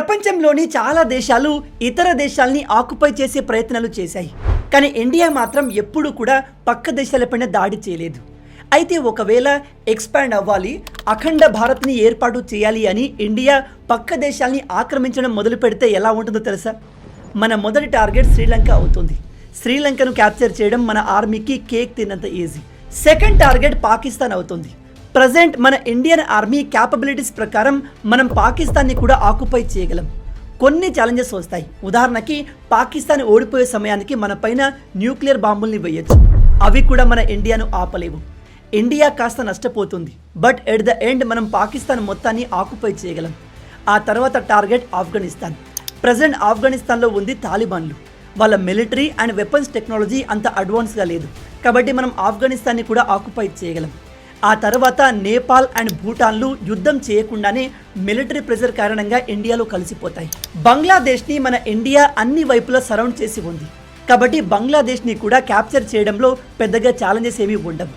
ప్రపంచంలోని చాలా దేశాలు ఇతర దేశాల్ని ఆక్యుపై చేసే ప్రయత్నాలు చేశాయి. కానీ ఇండియా మాత్రం ఎప్పుడూ కూడా పక్క దేశాలపైన దాడి చేయలేదు. అయితే ఒకవేళ ఎక్స్పాండ్ అవ్వాలి, అఖండ భారత్ని ఏర్పాటు చేయాలి అని ఇండియా పక్క దేశాల్ని ఆక్రమించడం మొదలు పెడితే ఎలా ఉంటుందో తెలుసా? మన మొదటి టార్గెట్ శ్రీలంక అవుతుంది. శ్రీలంకను క్యాప్చర్ చేయడం మన ఆర్మీకి కేక్ తిన్నంత ఈజీ. సెకండ్ టార్గెట్ పాకిస్తాన్ అవుతుంది. ప్రజెంట్ మన ఇండియన్ ఆర్మీ క్యాపబిలిటీస్ ప్రకారం మనం పాకిస్తాన్ని కూడా ఆక్యుపై చేయగలం. కొన్ని ఛాలెంజెస్ వస్తాయి. ఉదాహరణకి పాకిస్తాన్ ఓడిపోయే సమయానికి మన పైన న్యూక్లియర్ బాంబుల్ని వేయొచ్చు. అవి కూడా మన ఇండియాను ఆపలేవు. ఇండియా కాస్త నష్టపోతుంది, బట్ ఎట్ ద ఎండ్ మనం పాకిస్తాన్ మొత్తాన్ని ఆక్యుపై చేయగలం. ఆ తర్వాత టార్గెట్ ఆఫ్ఘనిస్తాన్. ప్రజెంట్ ఆఫ్ఘనిస్తాన్లో ఉంది తాలిబాన్లు. వాళ్ళ మిలిటరీ అండ్ వెపన్స్ టెక్నాలజీ అంత అడ్వాన్స్గా లేదు, కాబట్టి మనం ఆఫ్ఘనిస్తాన్ని కూడా ఆక్యుపై చేయగలం. ఆ తర్వాత నేపాల్ అండ్ భూటాన్లు యుద్ధం చేయకుండానే మిలిటరీ ప్రెజర్ కారణంగా ఇండియాలో కలిసిపోతాయి. బంగ్లాదేశ్ని మన ఇండియా అన్ని వైపులా సరౌండ్ చేసి ఉంది, కాబట్టి బంగ్లాదేశ్ని కూడా క్యాప్చర్ చేయడంలో పెద్దగా ఛాలెంజెస్ ఏమీ ఉండవు.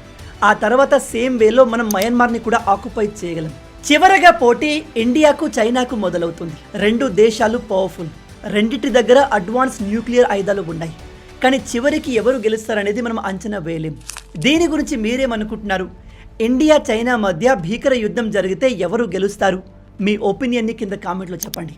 ఆ తర్వాత సేమ్ వేలో మనం మయన్మార్ని కూడా ఆక్యుపై చేయగలం. చివరగా పోటీ ఇండియాకు చైనాకు మొదలవుతుంది. రెండు దేశాలు పవర్ఫుల్, రెండిటి దగ్గర అడ్వాన్స్ న్యూక్లియర్ ఆయుధాలు ఉన్నాయి. కానీ చివరికి ఎవరు గెలుస్తారనేది మనం అంచనా వేయలేం. దీని గురించి మీరేమనుకుంటున్నారు? ఇండియా చైనా మధ్య భీకర యుద్ధం జరిగితే ఎవరు గెలుస్తారు? మీ ఒపీనియన్ని కింద కామెంట్లో చెప్పండి.